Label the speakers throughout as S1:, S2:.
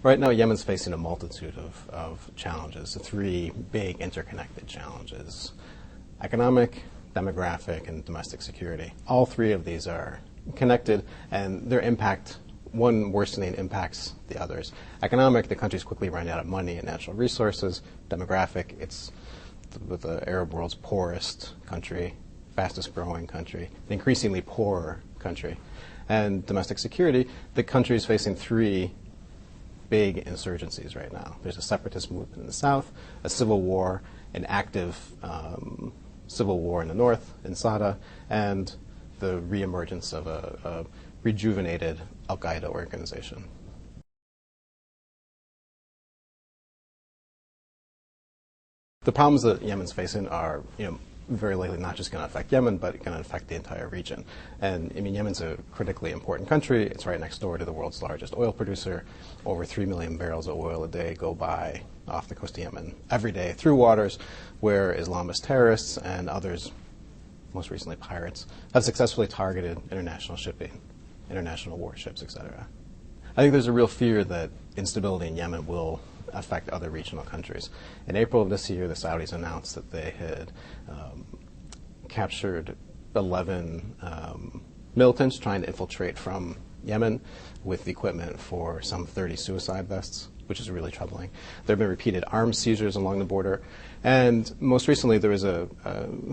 S1: Right now, Yemen's facing a multitude of challenges, three big interconnected challenges: economic, demographic, and domestic security. All three of these are connected, and their impact, one worsening impacts the others. Economic, the country's quickly running out of money and natural resources. Demographic, it's the Arab world's poorest country, fastest growing country, an increasingly poorer country. And domestic security, the country is facing three big insurgencies right now. There's a separatist movement in the south, a civil war, an active civil war in the north, in Sada, and the reemergence of a rejuvenated al-Qaeda organization. The problems that Yemen's facing are, very likely not just going to affect Yemen, but going to affect the entire region. And Yemen's a critically important country. It's right next door to the world's largest oil producer. Over 3 million barrels of oil a day go by off the coast of Yemen every day through waters where Islamist terrorists and others, most recently pirates, have successfully targeted international shipping, international warships, etc. I think there's a real fear that instability in Yemen will affect other regional countries. In April of this year, the Saudis announced that they had captured 11 militants trying to infiltrate from Yemen with equipment for some 30 suicide vests, which is really troubling. There have been repeated arms seizures along the border, and most recently there was a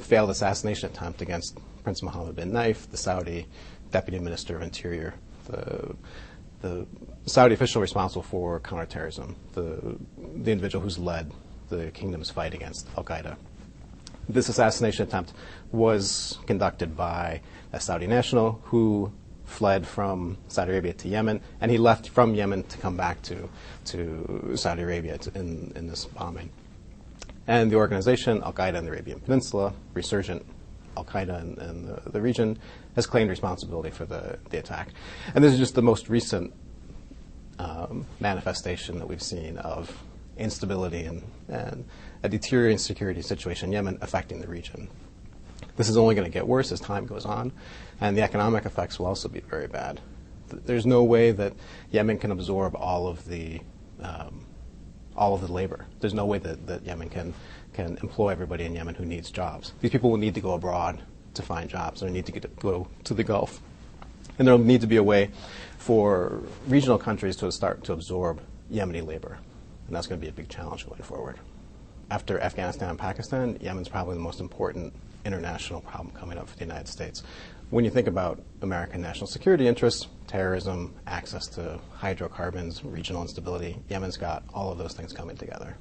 S1: failed assassination attempt against Prince Mohammed bin Naif, the Saudi Deputy Minister of Interior, the Saudi official responsible for counterterrorism, the individual who's led the kingdom's fight against al-Qaeda. This assassination attempt was conducted by a Saudi national who fled from Saudi Arabia to Yemen, and he left from Yemen to come back to Saudi Arabia in this bombing. And the organization, al-Qaeda in the Arabian Peninsula, resurgent al-Qaeda in the region, has claimed responsibility for the attack. And this is just the most recent manifestation that we've seen of instability and a deteriorating security situation in Yemen affecting the region. This is only going to get worse as time goes on, and the economic effects will also be very bad. There's no way that Yemen can absorb all of the labor. There's no way that Yemen can employ everybody in Yemen who needs jobs. These people will need to go abroad to find jobs. They need to go to the Gulf. And there will need to be a way for regional countries to start to absorb Yemeni labor. And that's going to be a big challenge going forward. After Afghanistan and Pakistan, Yemen's probably the most important international problem coming up for the United States. When you think about American national security interests, terrorism, access to hydrocarbons, regional instability, Yemen's got all of those things coming together.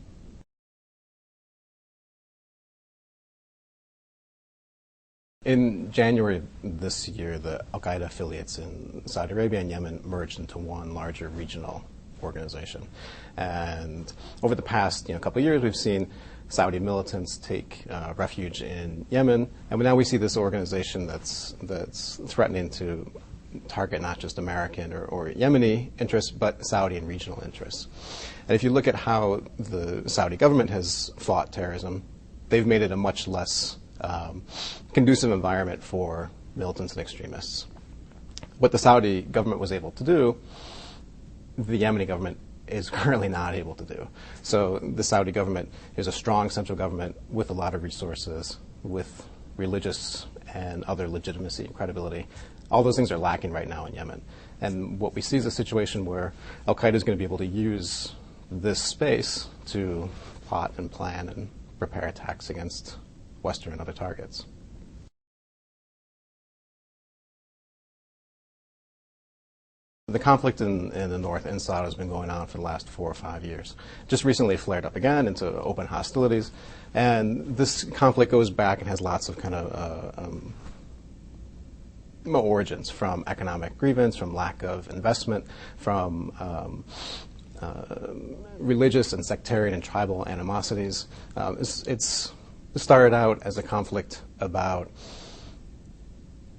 S1: In January of this year, the al-Qaeda affiliates in Saudi Arabia and Yemen merged into one larger regional organization. And over the past couple of years, we've seen Saudi militants take refuge in Yemen, and now we see this organization that's threatening to target not just American or Yemeni interests, but Saudi and regional interests. And if you look at how the Saudi government has fought terrorism, they've made it a much less conducive environment for militants and extremists. What the Saudi government was able to do, the Yemeni government is currently not able to do. So the Saudi government is a strong central government with a lot of resources, with religious and other legitimacy and credibility. All those things are lacking right now in Yemen. And what we see is a situation where al-Qaeda is going to be able to use this space to plot and plan and prepare attacks against Western and other targets. The conflict in the north in Sada has been going on for the last 4 or 5 years. Just recently flared up again into open hostilities, and this conflict goes back and has lots of kind of origins, from economic grievance, from lack of investment, from religious and sectarian and tribal animosities. It started out as a conflict about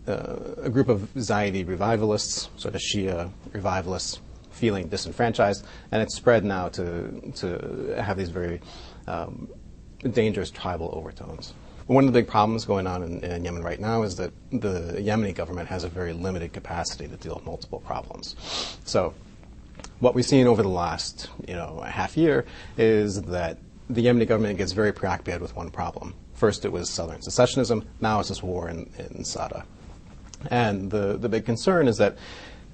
S1: a group of Zaidi revivalists, sort of Shia revivalists, feeling disenfranchised, and it's spread now to have these very dangerous tribal overtones. One of the big problems going on in Yemen right now is that the Yemeni government has a very limited capacity to deal with multiple problems. So What we've seen over the last, half year is that the Yemeni government gets very preoccupied with one problem. First it was southern secessionism, now it's this war in Sada. And the big concern is that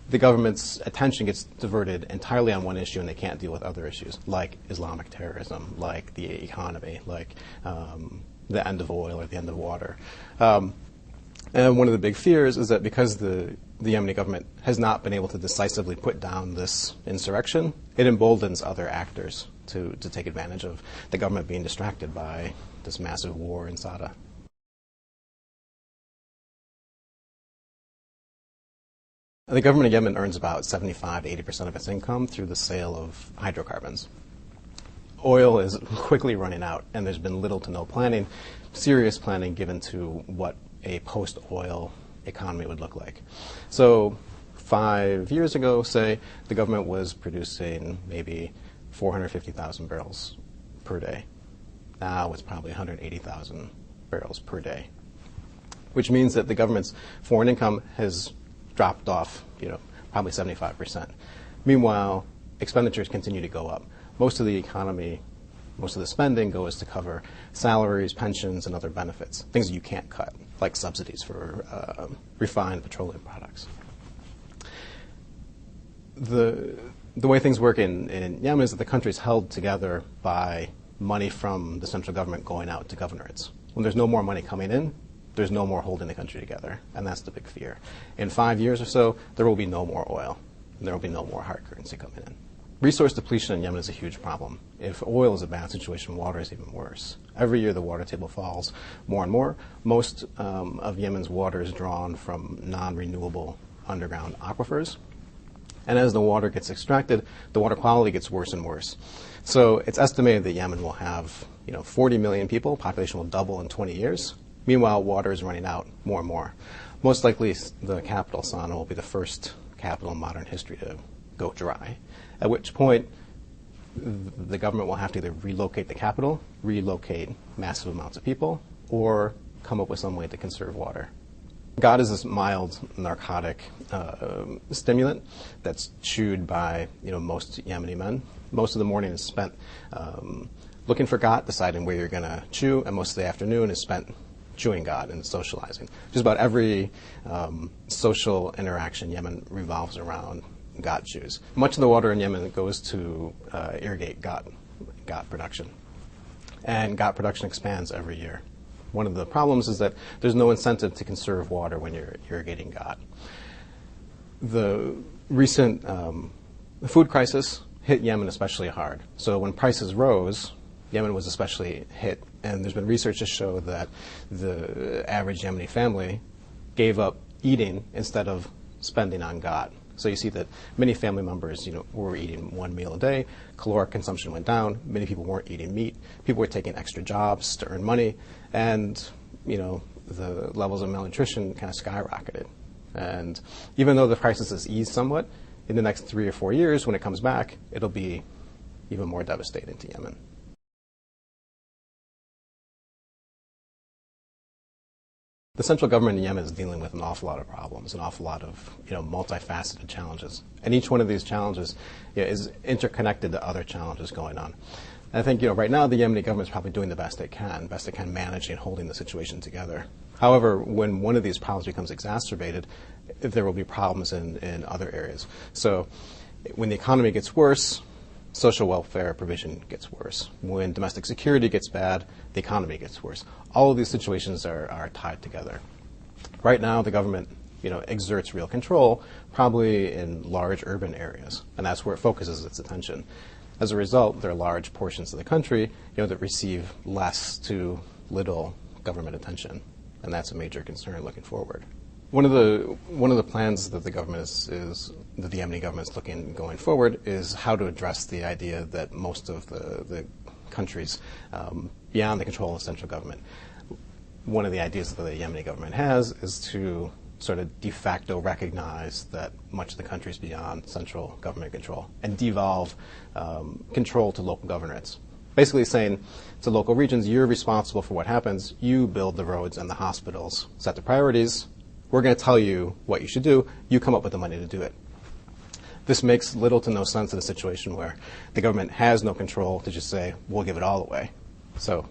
S1: the government's attention gets diverted entirely on one issue and they can't deal with other issues, like Islamic terrorism, like the economy, like the end of oil or the end of water. And one of the big fears is that because the Yemeni government has not been able to decisively put down this insurrection, it emboldens other actors to take advantage of the government being distracted by this massive war in Sada. The government of Yemen earns about 75 to 80% of its income through the sale of hydrocarbons. Oil is quickly running out, and there's been little to no planning, serious planning given to what a post-oil economy would look like. So 5 years ago, say, the government was producing maybe 450,000 barrels per day. Now it's probably 180,000 barrels per day, which means that the government's foreign income has dropped off, probably 75%. Meanwhile, expenditures continue to go up. Most of the economy, most of the spending goes to cover salaries, pensions, and other benefits, things that you can't cut, like subsidies for refined petroleum products. The way things work in Yemen is that the country is held together by money from the central government going out to governorates. When there's no more money coming in, there's no more holding the country together, and that's the big fear. In 5 years or so, there will be no more oil, and there will be no more hard currency coming in. Resource depletion in Yemen is a huge problem. If oil is a bad situation, water is even worse. Every year the water table falls more and more. Most of Yemen's water is drawn from non-renewable underground aquifers. And as the water gets extracted, the water quality gets worse and worse. So it's estimated that Yemen will have 40 million people, population will double in 20 years. Meanwhile, water is running out more and more. Most likely, the capital, Sana'a, will be the first capital in modern history to go dry, at which point the government will have to either relocate the capital, relocate massive amounts of people, or come up with some way to conserve water. God is this mild narcotic stimulant that's chewed by most Yemeni men. Most of the morning is spent looking for God, deciding where you're going to chew, and most of the afternoon is spent chewing God and socializing. Just about every social interaction in Yemen revolves around God chews. Much of the water in Yemen goes to irrigate God production. And God production expands every year. One of the problems is that there's no incentive to conserve water when you're irrigating God. The recent food crisis hit Yemen especially hard. So when prices rose, Yemen was especially hit. And there's been research to show that the average Yemeni family gave up eating instead of spending on God. So you see that many family members, were eating one meal a day. Caloric consumption went down. Many people weren't eating meat. People were taking extra jobs to earn money. And, the levels of malnutrition kind of skyrocketed. And even though the crisis has eased somewhat, in the next 3 or 4 years, when it comes back, it'll be even more devastating to Yemen. The central government in Yemen is dealing with an awful lot of problems, an awful lot of multifaceted challenges, and each one of these challenges is interconnected to other challenges going on. And I think right now the Yemeni government is probably doing the best it can managing and holding the situation together. However, when one of these problems becomes exacerbated, there will be problems in other areas. So when the economy gets worse, social welfare provision gets worse. When domestic security gets bad, the economy gets worse. All of these situations are tied together. Right now, the government, exerts real control, probably in large urban areas, and that's where it focuses its attention. As a result, there are large portions of the country, that receive less to little government attention, and that's a major concern looking forward. One of the plans that the government that the Yemeni government is looking going forward is how to address the idea that most of the countries beyond the control of the central government. One of the ideas that the Yemeni government has is to sort of de facto recognize that much of the country is beyond central government control and devolve control to local governorates. Basically saying to local regions, you're responsible for what happens. You build the roads and the hospitals, set the priorities. We're going to tell you what you should do. You come up with the money to do it. This makes little to no sense in a situation where the government has no control to just say, we'll give it all away. So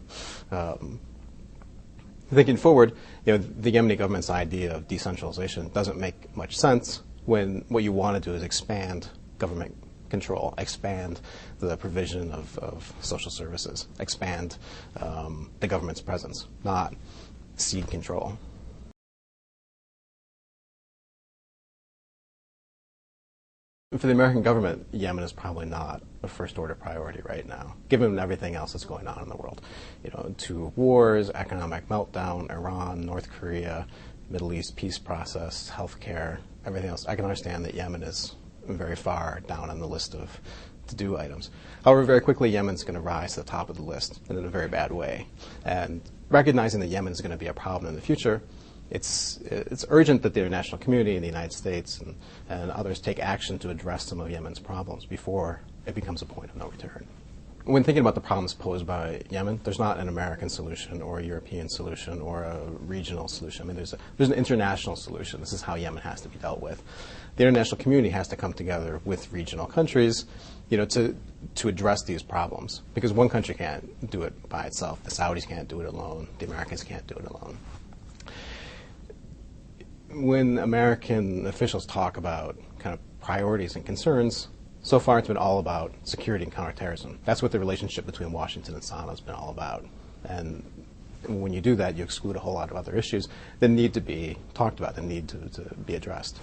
S1: thinking forward, the Yemeni government's idea of decentralization doesn't make much sense when what you want to do is expand government control, expand the provision of social services, expand the government's presence, not cede control. For the American government, Yemen is probably not a first-order priority right now, given everything else that's going on in the world. 2 wars, economic meltdown, Iran, North Korea, Middle East peace process, healthcare, everything else. I can understand that Yemen is very far down on the list of to-do items. However, very quickly, Yemen's going to rise to the top of the list, and in a very bad way. And recognizing that Yemen is going to be a problem in the future, it's urgent that the international community and the United States and others take action to address some of Yemen's problems before it becomes a point of no return. When thinking about the problems posed by Yemen, there's not an American solution or a European solution or a regional solution. I mean, there's an international solution. This is how Yemen has to be dealt with. The international community has to come together with regional countries, to address these problems, because one country can't do it by itself. The Saudis can't do it alone. The Americans can't do it alone. When American officials talk about kind of priorities and concerns, so far it's been all about security and counterterrorism. That's what the relationship between Washington and Sana'a has been all about. And when you do that, you exclude a whole lot of other issues that need to be talked about, that need to be addressed.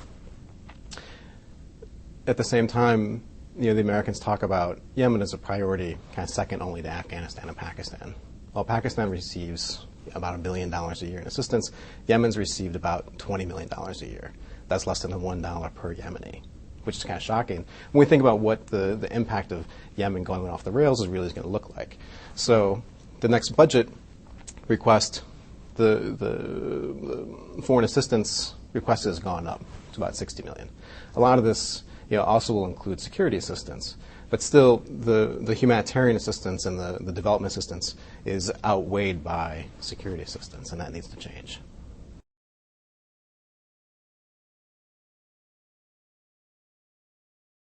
S1: At the same time, the Americans talk about Yemen as a priority, kind of second only to Afghanistan and Pakistan. While Pakistan receives about $1 billion a year in assistance, Yemen's received about $20 million a year. That's less than $1 per Yemeni, which is kind of shocking when we think about what the impact of Yemen going off the rails is really going to look like. So the next budget request, the foreign assistance request has gone up to about $60 million. A lot of this also will include security assistance. But still, the humanitarian assistance and the development assistance is outweighed by security assistance, and that needs to change.